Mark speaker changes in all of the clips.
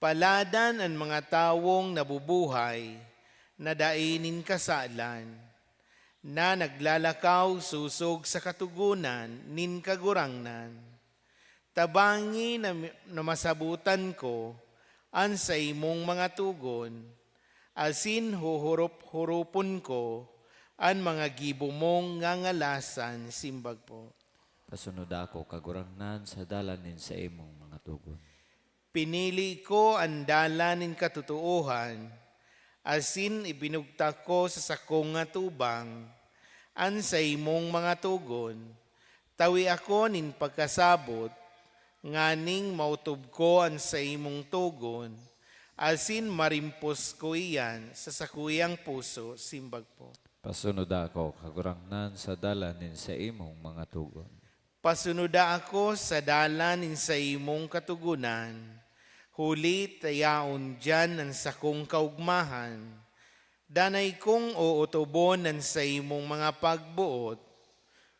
Speaker 1: Paladan ang mga tawong nabubuhay na dainin kasalan, na naglalakaw susog sa katugunan nin kagurangnan. Tabangi na masabutan ko an sa imong mga tugon, asin huhurup-hurupon ko an mga gibo mong ngangalasan simbag po.
Speaker 2: Kasunod ako kagurangnan sa dalanin sa imong mga tugon.
Speaker 1: Pinili ko ang dalanin katutuuhan, asin ibinugta ko sa sakong nga tubang, an sa imong mga tugon, tawi ako nin pagkasabot, nganing mautob ko an sa imong tugon, asin marimpos ko iyan sa sakuyang puso, simbag po.
Speaker 2: Pasunod ako kagurangnan sa dalanin sa imong mga tugon.
Speaker 1: Pasunuda ako sa dalanin sa imong katugunan, huli tayaon dyan ang sakong kaugmahan, danay kong uutobon ng sa imong mga pagbuot,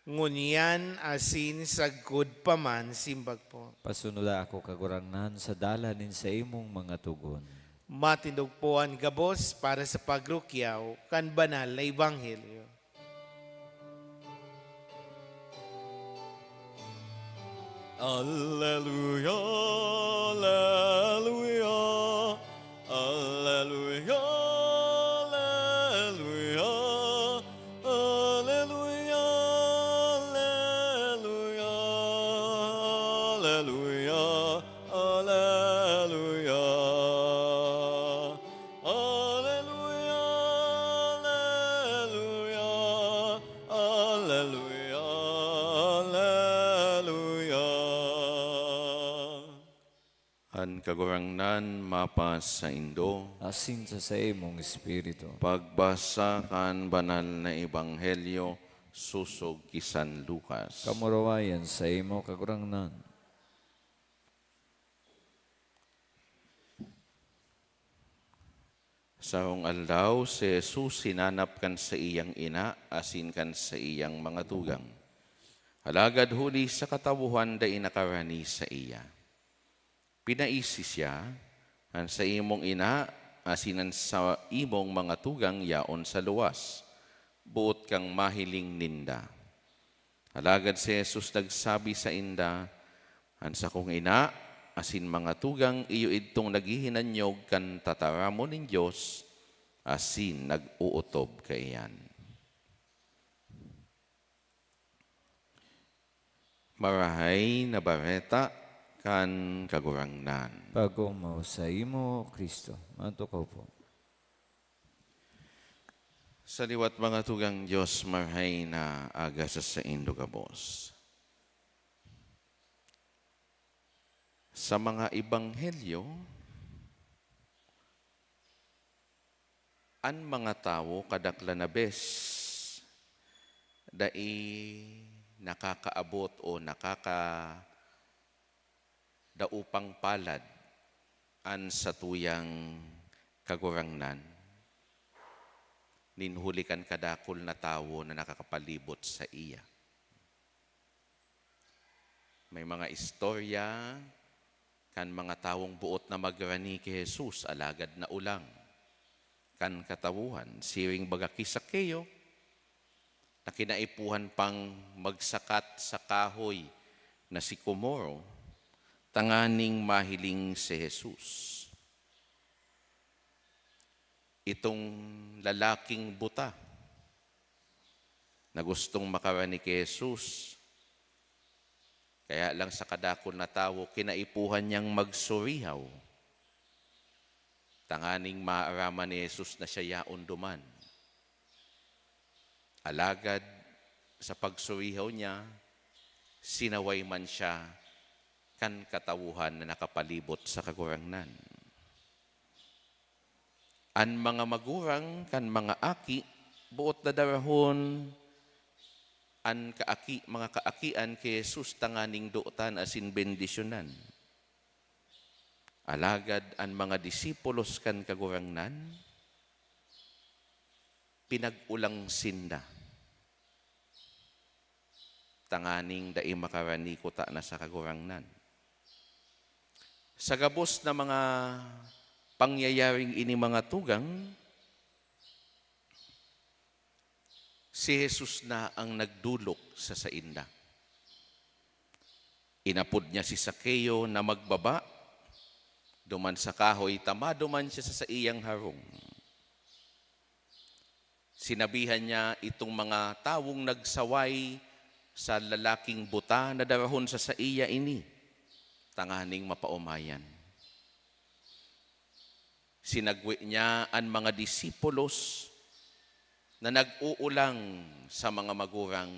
Speaker 1: ngunyan asin sagkod paman, simbag po.
Speaker 2: Pasunod ako kagurangnan sa dalanin sa imong mga tugon.
Speaker 1: Matindog po ang gabos para sa pagrukyaw kan banal na ebanghelyo.
Speaker 3: Alleluia, alleluia, alleluia, alleluia, alleluia, alleluia, alleluia, alleluia, alleluia, alleluia, alleluia, alleluia. An kagurangnan mapas sa Indo,
Speaker 2: Asin sa imong espiritu.
Speaker 3: pagbasa kan banal na ebanghelyo susog kisan Lucas.
Speaker 2: Kamurawayan sa imo kagurangnan.
Speaker 3: Sarong aldaw si Jesus sinanap kan sa iyang ina, asin kan sa iyang mga tugang. Halagad huli sa katawuhan da inakarani sa iya. Pinaisi siya, ang sa imong ina, asinan sa imong mga tugang yaon sa luwas, buot kang mahiling ninda. Halagad si Jesus nagsabi sa inda, ang sa kong ina, asin mga tugang iyo itong naghihinanyog kan tataramo nin Diyos, asin nag-uutob kaiyan. Marahay na bareta kan kagurangnan.
Speaker 2: Pagumaw sa imo, Kristo. Matukaw po.
Speaker 3: Sa liwat mga tugang Diyos, marahay na aga sa Indo kabos. Sa mga ebanghelyo, an mga tao kadakla na bes dai nakakaabot o daupang palad an sa tuyang kagurangnan, ninhulikan kadakol na tao na nakakapalibot sa iya. May mga istorya kan mga tawong buot na magrani kay Jesus, alagad na ulang. Kan katawuhan, siring bagaki sa keyo, na kinaipuhan pang magsakat sa kahoy na si Komoro, tanganing mahiling si Jesus. Itong lalaking buta na gustong makarani kay Jesus, kaya lang sa kadakol na tao, kinaipuhan niyang magsurihaw. Tanganing maaraman ni Jesus na siya yaon duman. Alagad sa pagsurihaw niya, sinaway man siya kan katawuhan na nakapalibot sa kagurangnan. An mga magurang kan mga aki, buot na darahon, an mga kaakian kay Jesus tanganing duotan asin bendisyonan. Alagad an mga disipulos kan kagurangnan, pinag-ulang sinda. Tanganing dai makarani ko ta na sa kagurangnan. Sa gabos na mga pangyayaring ini mga tugang, si Jesus na ang nagdulok sa sainda. Inapod niya si Sakeo na magbaba, duman sa kahoy, tamado man siya sa iyang harong. Sinabihan niya itong mga tawong nagsaway sa lalaking buta na darahon sa iya ini, tanganing mapaumayan. Sinagwi niya ang mga disipulos na nag-uulang sa mga magurang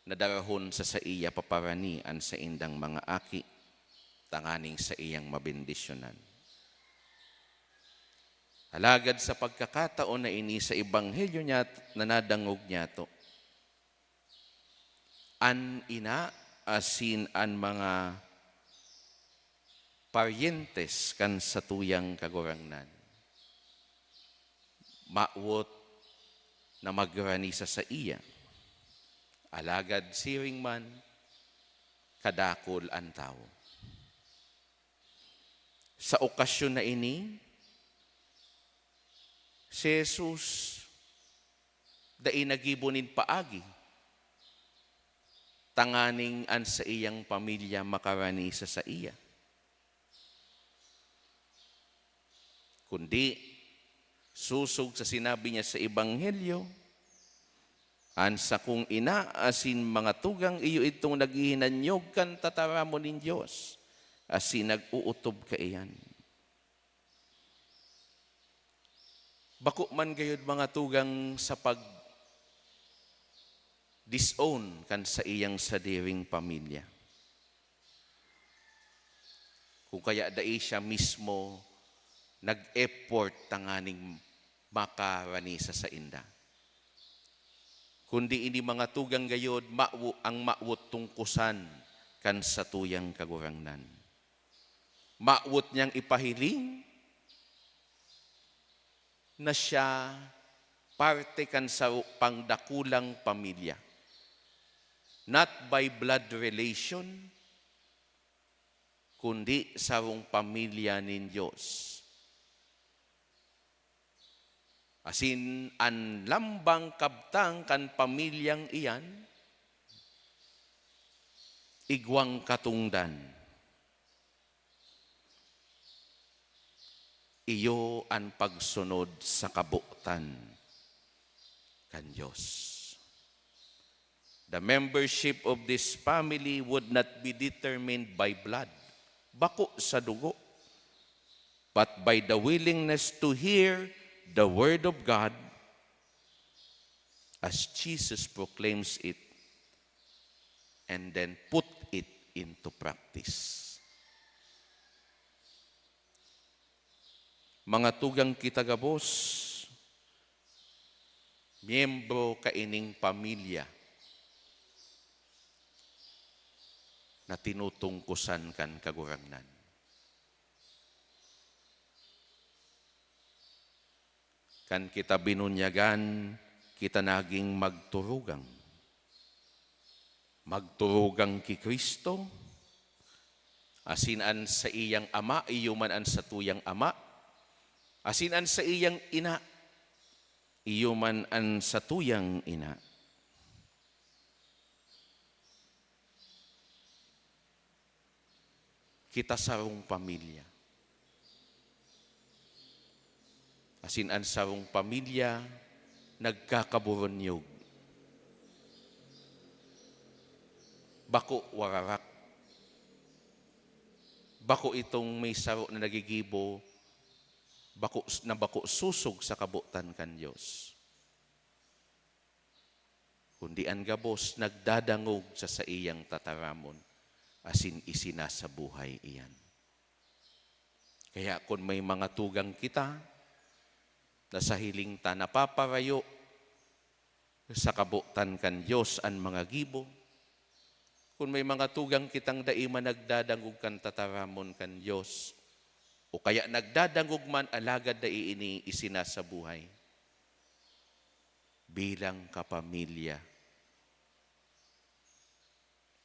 Speaker 3: na darahon sa iya paparanian sa indang mga aki, tanganing sa iyang mabendisyonan. Alagad sa pagkakataon na ini sa ebanghelyo niya na nadangog niya to, an ina asin an mga paryentes kan sa tuyang kagurangnan. Maawot na magranisa sa iya. Alagad siring man, kadakol ang tao. Sa okasyon na ini, si Jesus dai nagibunin paagi, tanganing an sa iyang pamilya makaranisa sa iya. Kundi, susog sa sinabi niya sa ebanghelyo, an sa kung ina asin mga tugang iyo itong naghihinanyog kan tataramo nin Diyos, asin nag-uutob ka iyan. Bako man gayud mga tugang sa pag-disown kan sa iyang sadiring pamilya. Kung kaya dai siya mismo nag-effort tanganing makaranisa sa inda. Kundi ini mga tugang gayod ang maawot tungkusan kan sa tuyang kagurangnan. Maawot niyang ipahiling na siya parte kan sa pangdakulang pamilya. Not by blood relation, kundi sarong pamilya nin Diyos. Asin an lambang kabtang kan pamilyang iyan, igwang katungdan. Iyo ang pagsunod sa kabutan kan Diyos. The membership of this family would not be determined by blood, bako sa dugo, but by the willingness to hear the Word of God as Jesus proclaims it and then put it into practice. Mga tugang kita gabos, miyembro kaining pamilya na tinutungkusan kan kagurangnan. Kan kita binunyagan, kita naging magturugang. Magturugang ki Kristo, asinan sa iyang ama, iyuman an sa tuyang ama, asinan sa iyang ina, iyuman an sa tuyang ina. Kita sarong pamilya. Asinan sarong pamilya, nagkakaburonyog. Bako wararak. Bako itong may saro na nagigibo, bako susog sa kabutan kan Diyos. Kundi ang gabos nagdadangog sa iyang tataramon, asin isina sa buhay iyan. Kaya kung may mga tugang kita, na sa hiling ta napaparayo sa kabutan kan Diyos ang mga gibo, kung may mga tugang kitang daima nagdadangog kan tataramon kan Diyos, o kaya nagdadangog man alagad na iini isina sa buhay, bilang kapamilya,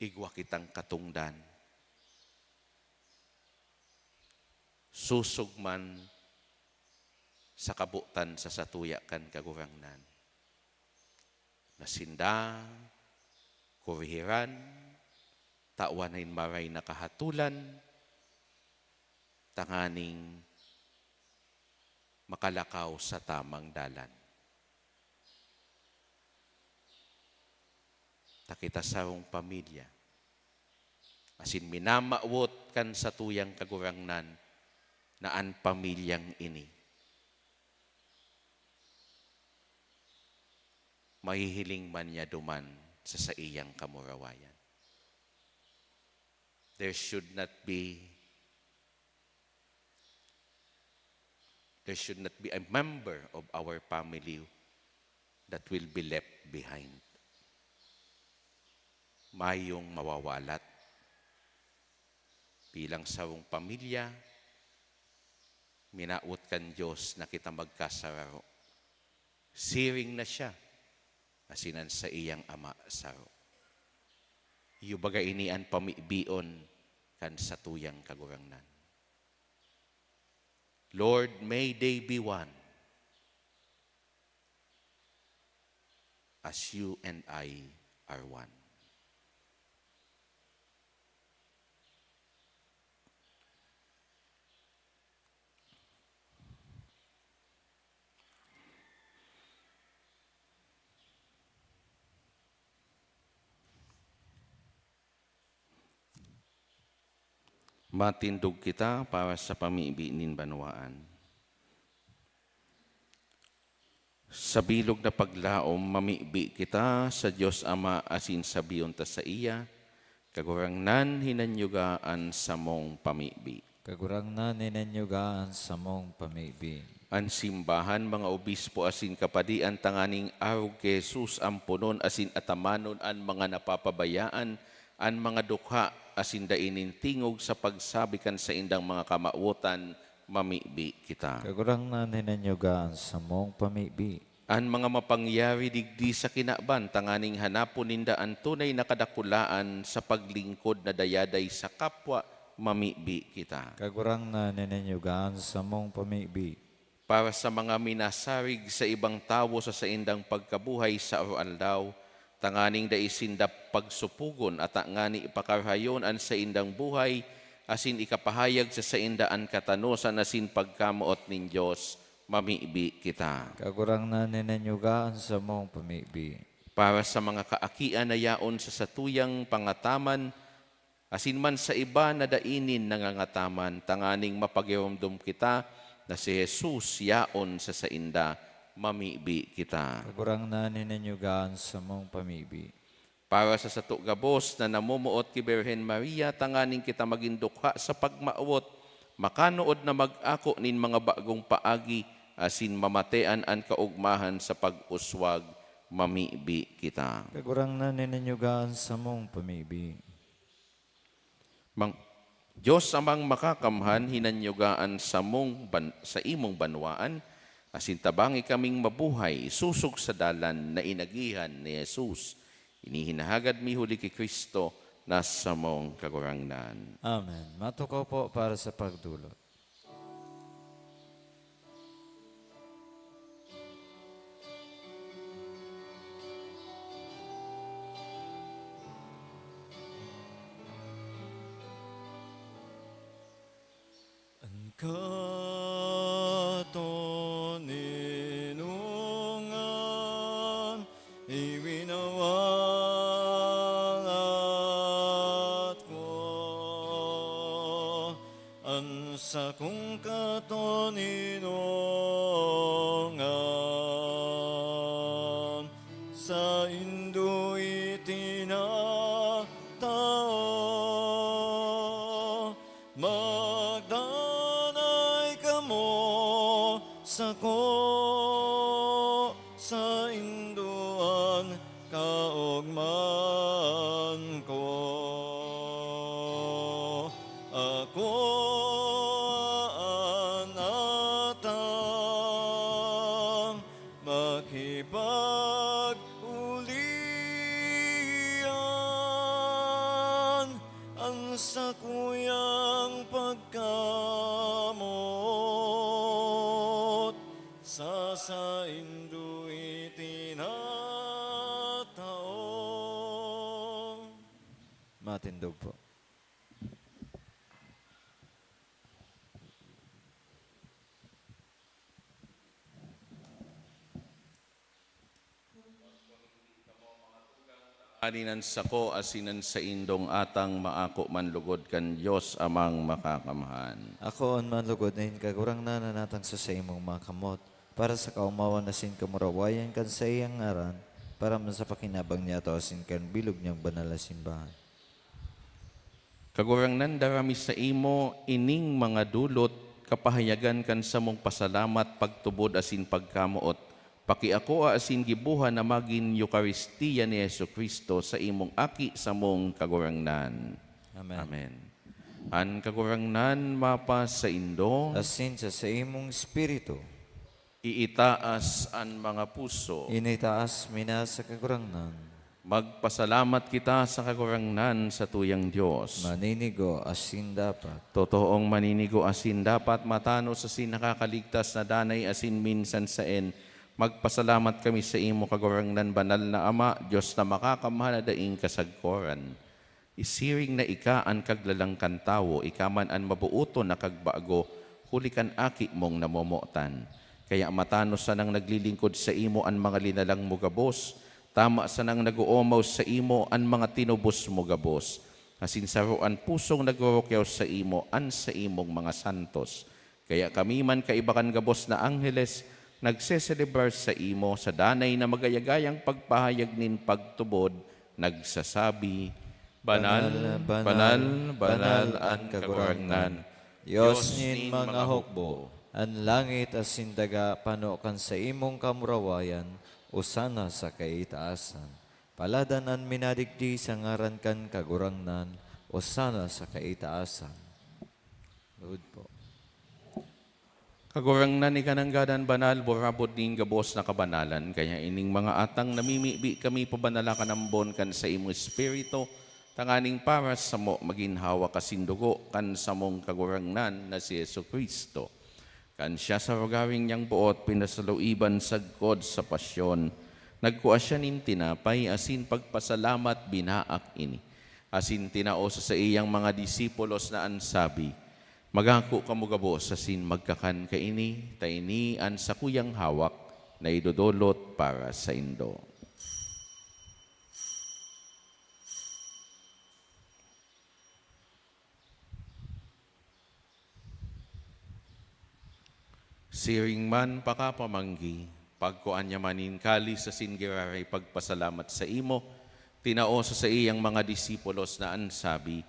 Speaker 3: igwa kitang katungdan susugman sa kabutan sa satuya kan kagurangnan. Nasinda, kurihiran, tawanain maray na kahatulan, tanganing makalakaw sa tamang dalan. Takita sa akong pamilya, asin minamawot kan sa tuyang kagurangnan na an pamilyang ini. Mahihiling man niya duman sa iyang kamurawayan. There should not be a member of our family that will be left behind. Mayong mawawalat. Bilang sawong pamilya, minaot kan Diyos na kita magkasararo. Siring na siya, asinan sa iyang ama saro. Iyo baga inian pamibion kan sa tuyang kagurangnan. Lord, may they be one as you and I are one. Matindog kita para sa pamiibinin banwaan. Sa bilog na paglaom, mamibi kita sa Diyos Ama asin sabiyon ta sa iya, kagurangnan hinanyugaan sa mong pamibi.
Speaker 2: Kagurangnan ninanyugaan sa mong pamibi.
Speaker 3: An simbahan, mga obispo asin kapadian tanganing araw kay Jesus ampunon asin atamanon an mga napapabayaan, an mga dukha asin dainin tingog sa pagsabikan sa indang mga kamautan, mamibi kita.
Speaker 2: Kagurangnan ninanyugaan sa mong pamibi.
Speaker 3: An mga mapangyari digdi sa kinaban, tanganing hanapon ninda ang tunay na kadakulaan sa paglingkod na dayaday sa kapwa, mamibi kita.
Speaker 2: Kagurangnan ninanyugaan sa mong pamibi.
Speaker 3: Para sa mga minasarig sa ibang tao sa saindang pagkabuhay sa araw-aldaw, tanganing daisindap pagsupugon at ngani ipakarhayon an sa indang buhay, asin ikapahayag sa saindaan katanosan asin pagkamuot nin Diyos, mamibi kita.
Speaker 2: Kagurangnan ninanyugaan sa mong pamibi.
Speaker 3: Para sa mga kaakian na yaon sa satuyang pangataman, asin man sa iba na dainin nangangataman, tanganing mapagiromdom kita na si Jesus yaon sa sainda, mamibi kita.
Speaker 2: Kagurangnan ninanyugaan sa mong pamibi.
Speaker 3: Para sa sato gabos na namumuot ki Birhen Maria, tanganing kita magindukha sa pagmaawot, makanood na mag-ako nin mga bagong paagi, asin mamatean an kaugmahan sa pag-uswag, mamibi kita.
Speaker 2: Kagurangnan ninanyugaan sa mong pamibi.
Speaker 3: Diyos amang makakamhan, hinanyugaan sa imong banwaan, asin tabangi kaming mabuhay, susog sa dalan na inagihan ni Jesus. Inihinahagad mi huli kay Kristo, nasa mong kagurangnan.
Speaker 2: Amen. Matukaw po para sa pagdulot.
Speaker 4: Katoninungan, iwinawalat ko, ang sa kong katoninungan, sa indo itinatao, magdanay kamo sa sa induan kaugman ko. Ako anatang makipag-ulian ang sa kuyang pagkamo sa Indo itinatao.
Speaker 2: Matindog po.
Speaker 3: Aninan sako asinan sa indong atang maako manlugod kan Diyos amang makakamhan.
Speaker 2: Ako ang manlugod na kagurang na nanatang sa imong mga kamot, para sa kaumawan na sin kamurawayan kan sa iyang ngaran, para man sa pakinabang niya to asin kan bilog niyang banal na simbahan.
Speaker 3: Kagurang nan darami sa imo ining mga dulot kapahayagan kan sa mong pasalamat pagtubod asin pagkamuot. Paki ako asin gibuhan na magin Eucharistia ni Jesucristo sa imong aki sa mong kagurangnan.
Speaker 2: Amen.
Speaker 3: Amen. An kagurangnan mapa sa indo,
Speaker 2: Asin sa imong espiritu,
Speaker 3: iitaas an mga puso.
Speaker 2: initaas mina sa kagurangnan,
Speaker 3: Magpasalamat kita sa kagurangnan sa tuyang Diyos.
Speaker 2: maninigo asin dapat.
Speaker 3: Totoong maninigo asin dapat matano sa sin nakakaligtas na danay asin minsan saen. Magpasalamat kami sa imo kagurangnan banal na Ama, Diyos na makakamahal na daing kasagkoran. Isiring na ika an kaglalang kantawo, ikaman an mabuuto na kagbago, huli kan aki mong namomotan. Kaya matano sa nang naglilingkod sa imo an mga linalang mo gabos, tama sa nang nag-uumaw sa imo an mga tinubos mo gabos. Asin saruan pusong nagurukyaw sa imo an sa imong mga santos. Kaya kami man kaibakan gabos na angheles, nagseselebrar sa imo sa danay na magayagayang pagpahayag nin pagtubod, nagsasabi, Banal, banal, banal ang kagurangnan.
Speaker 2: Diyos nin mga hukbo, ang langit asin daga panokan sa imong kamurawayan, usana sa kaitaasan. Paladanan minadigdi sa ngaran kan kagurangnan, usana sa kaitaasan. Lord po.
Speaker 3: Kagurangnan ikananggadan banal, borabod ning gabos na kabanalan, kaya ining mga atang namimibi kami pabanala kanambon kan sa imo espiritu, tanganing para sa mo maginhawa kasindugo kan sa mong kagurangnan na si Jesucristo. Kan siya sa rogawing niyang buot, pinasaluiban sagkod sa pasyon, nagkuha siya nin tinapay, asin pagpasalamat binaak ini. Asin tinao sa iyang mga disipulos na ansabi, Magako kamo gabos asin magkakan kaini, taini an sa kuyang hawak na idudulot para sa indo. Siring man pakapamanggi, pagkuan niya manin kali sa singiraray pagpasalamat sa imo, tinao sa iyang mga disipulos na ansabi,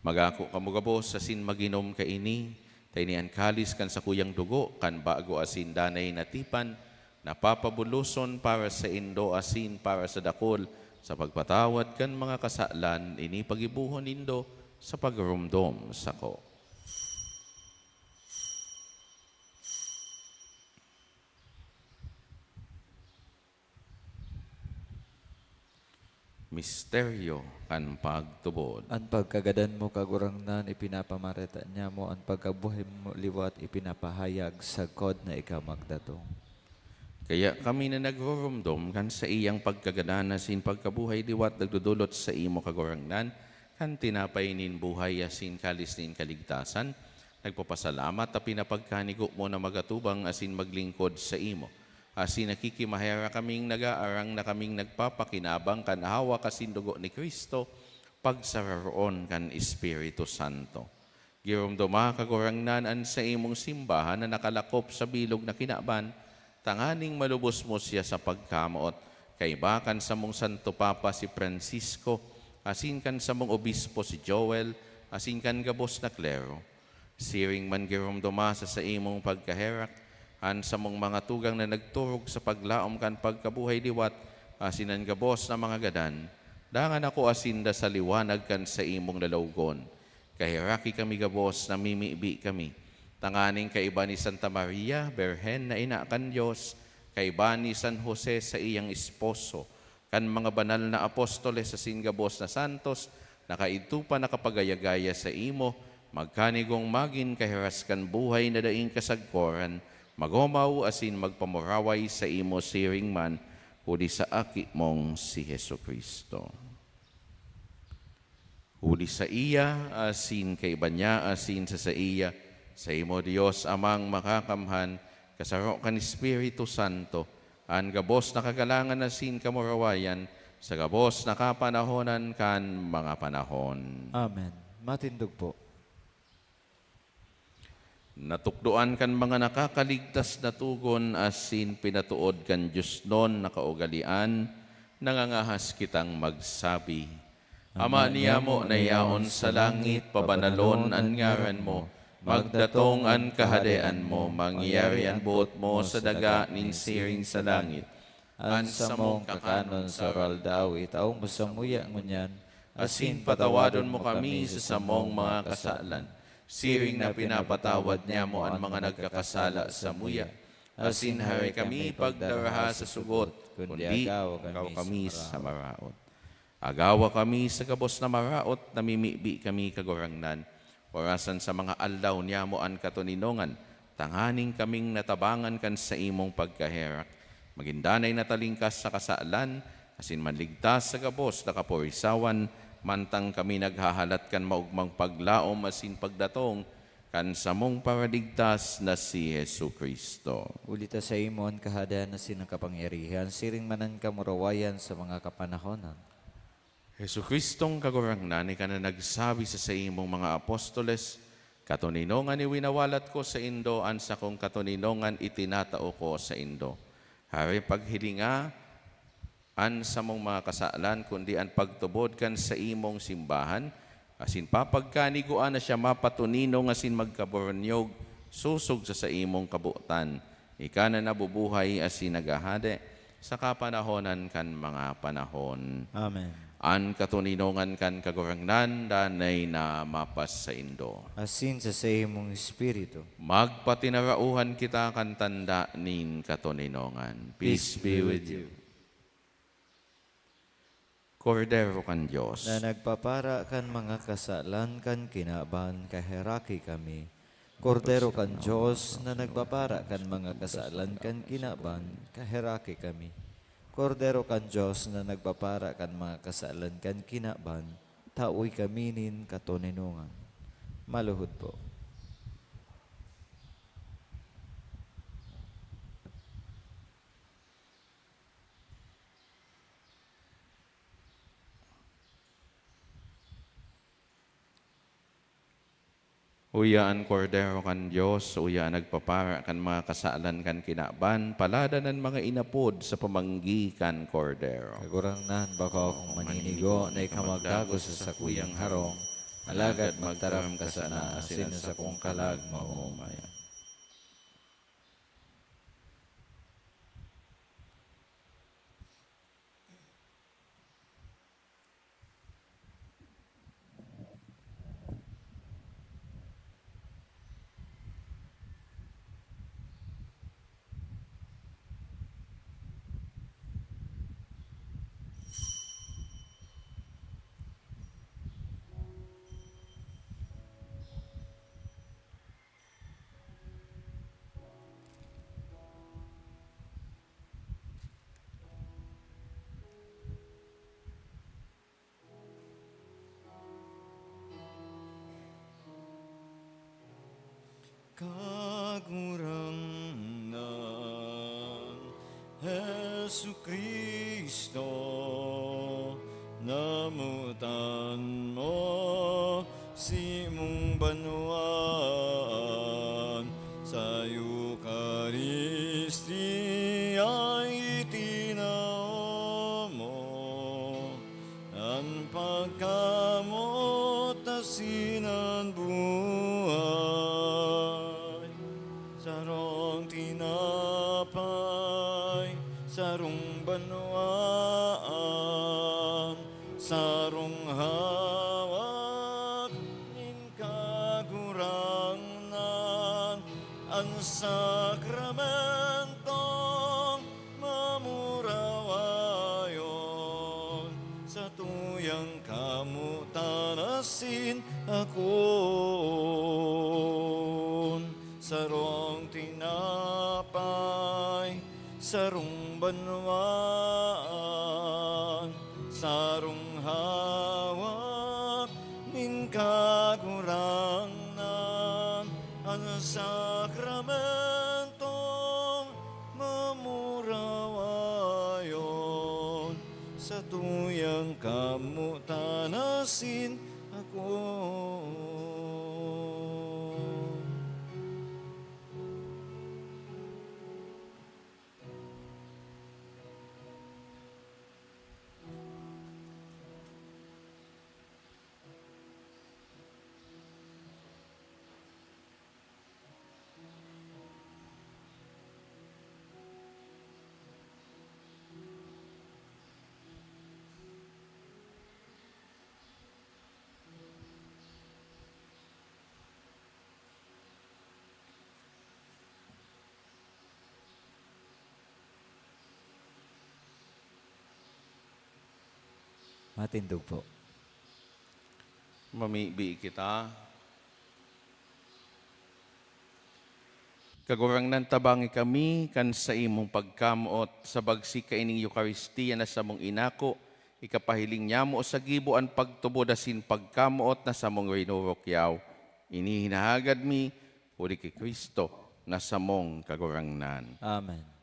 Speaker 3: Magako kamo gabos asin maginom kaini, tainian kalis kan sa kuyang dugo, kan bago asin danay natipan, napapabuluson para sa indo asin para sa dakol, sa pagpatawad kan mga kasalan, ini pagibuhon indo sa pagrumdom sa ko. Misteryo kan pagtubod.
Speaker 2: Ang pagkagadan mo kagurangnan, ipinapamarita niya mo, ang pagkabuhay mo liwat, ipinapahayag sa kod na ikaw magdatong.
Speaker 3: Kaya kami na nagrurumdom kan sa iyang pagkagana sin pagkabuhay liwat nagdudulot sa imo kagurangnan, kan tinapay nin buhay asin kalis nin kaligtasan, nagpapasalamat at pinapagkanigo mo na magatubang asin maglingkod sa imo. Asin nakikimahera kaming nagaarang na kaming nagpapakinabang kan hawa kasindugo ni Kristo, pagsararoon kan Espiritu Santo. Girumduma kagurangnan sa imong simbahan na nakalakop sa bilog na kinaban, tanganing malubos mo siya sa pagkamuot, kay bakan sa mong Santo Papa si Francisco, asin kan sa mong Obispo si Joel, asin kan gabos na klero. Siring man girumduma sa imong pagkaherak, an sa mong mga tugang na nagturog sa paglaom kan pagkabuhay liwat, asinan gabos na mga gadan, dangan ako asinda sa liwanag kan sa imong lalawgon. Kahiraki kami gabos, namimibi kami. Tanganing kaiba ni Santa Maria, Berhen na ina kan Diyos, kaiba ni San Jose sa iyang esposo, kan mga banal na apostoles sa singabos na santos, nakaidto pa nakapagayagaya sa imo, magkanigong magin kahiraskan buhay na daing kasagkoran, magomaw asin magpamuraway sa imo siring man, huli sa aki mong si Hesu Kristo. Huli sa iya, asin kay banya, asin sa iya, sa imo Dios amang makakamhan, kasaro kan Espiritu Santo, an gabos na kagalangan asin kamurawayan, sa gabos na kapanahonan kan mga panahon.
Speaker 2: Amen. Matindog po.
Speaker 3: Natukdoan kan mga nakakaligtas na tugon asin pinatuod kan Diyos non nakaugalian, nangangahas kitang magsabi. Ama niya mo na yaon sa langit, pabanalon ang ngaran mo, magdatong ang kahadean mo, mangyari ang buot mo sa daga ning siring sa langit.
Speaker 2: Ansa mong kakanon sa oral daw, itaw mo sa muya ngunyan,
Speaker 3: Asin patawadon mo kami sa samong mga kasalan, siring na pinapatawad niya mo ang mga nagkakasala sa muya. Asin hari kami pagdaraha sa sugot, kundi agaw kami sa maraot. Agawa kami sa gabos na maraot, namimibi kami kagurangnan. Orasan sa mga aldaw niya mo ang katuninongan, tanghaning kaming natabangan kan sa imong pagkaherak. Magindanay natalingkas sa kasalan, asin manligtas sa gabos na kaporisawan, mantang kami naghahalat kan maugmang paglaom asin pagdatong kan samong paraligtas na si Hesu Kristo.
Speaker 2: ulita sa imo ang kahadayan na sinakapangyarihan, siring manan kamurawayan sa mga kapanahonan.
Speaker 3: Hesu Kristong kagurangnan, ka na nagsabi sa imong mga apostoles, katuninongan iwinawalat ko sa indo, an sa kong katuninongan itinatao ko sa indo. Hari paghilinga, an sa mong mga kasalan, kundi an pagtubod kan sa imong simbahan, asin papagkaniguan na siya mapatuninong asin magkaboronyog, susog sa imong kabutan. Ika na nabubuhay asin nagahade, sa kapanahonan kan mga panahon.
Speaker 2: Amen.
Speaker 3: An katuninongan kan kagurangnan, danay na mapas sa indo.
Speaker 2: Asin sa imong espiritu.
Speaker 3: Magpatinarauhan kita kan tanda nin katuninongan. Peace be with you. Kordero kan Diyos,
Speaker 2: Na nagpapara kan mga kasalan kan kinaban, kaheraki kami. Kordero kan Diyos, na nagpapara kan mga kasalan kan kinaban, kaheraki kami. Kordero kan Diyos, na nagpapara kan mga kasalan kan kinaban, taoy kami nin katuninungan. Maluhod po.
Speaker 3: uyaan kordero kan Diyos, uyaan nagpapara kan mga kasalan kan kinaban, paladanan mga inapod sa pamanggi kan kordero.
Speaker 2: Kagurangnan baka akong maninigo na ikamagdago sa sakuyang harong, alagad magtaram ka sana, asin sa kong kalag maumaya.
Speaker 4: Kagurangan, Hesu Kristo, namutan mo si mong banwan sa Eucharistia itinao mo ang pagkamot asinan buhay sarong tinapay sarong banwaan sarong hawak nin kagurangnan ang sakramentong mamurawayon sa tuyang kamutan asin akon sarong tinapay sarong hawak nin kagurangnan ang sakramentong mamurawayon sa tuyang kamutanasin ako.
Speaker 2: Matindog po.
Speaker 3: Mamibi kita. Kagurangnan tabangi kami kan sa imong pagkamuot sa bagsi kaining Eucharistia na sa mong inako, ikapahiling niya mo sa gibuan pagtubod asin pagkamuot na sa mong rinurokyaw. Inihinahagad mi, uli kay Kristo na sa mong kagurangnan.
Speaker 2: Amen.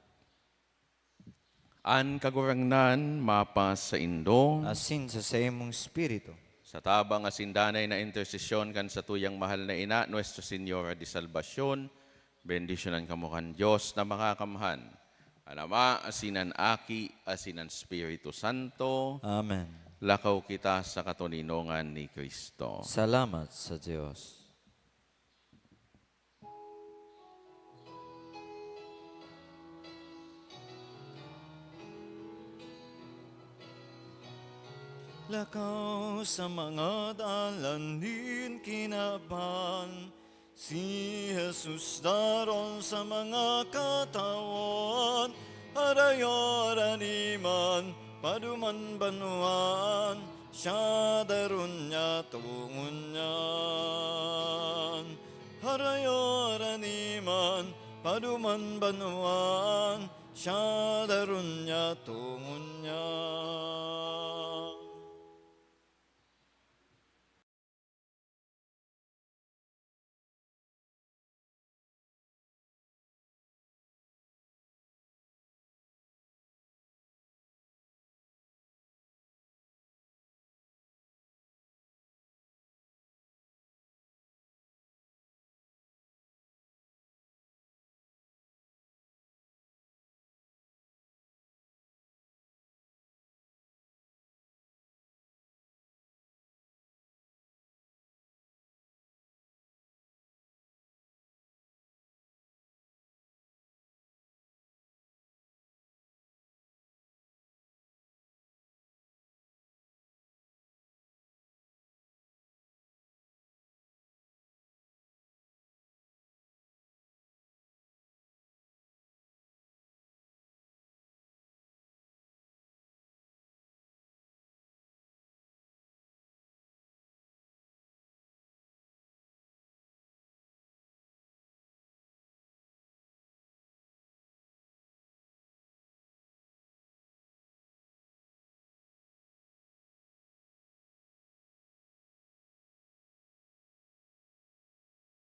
Speaker 3: An kagurangnan mapas sa indong,
Speaker 2: Asin sa imong spirito.
Speaker 3: sa tabang asindanay na intersesyon kan sa tuyang mahal na ina, Nuestra Señora de Salvacion, bendisyonan kamo kan Diyos na makakamhan. Anama, asinan aki, asinan Spiritu Santo,
Speaker 2: Amen.
Speaker 3: lakaw kita sa katuninongan ni Kristo.
Speaker 2: Salamat sa Diyos.
Speaker 4: Lakaw sa mga dalanin kinaban, si Jesus daron sa mga katawan, harayoran iman, paduman banuan, siya daron niya tungun niyan. Harayoran iman, paduman banuan, siya daron niya tungun niyan.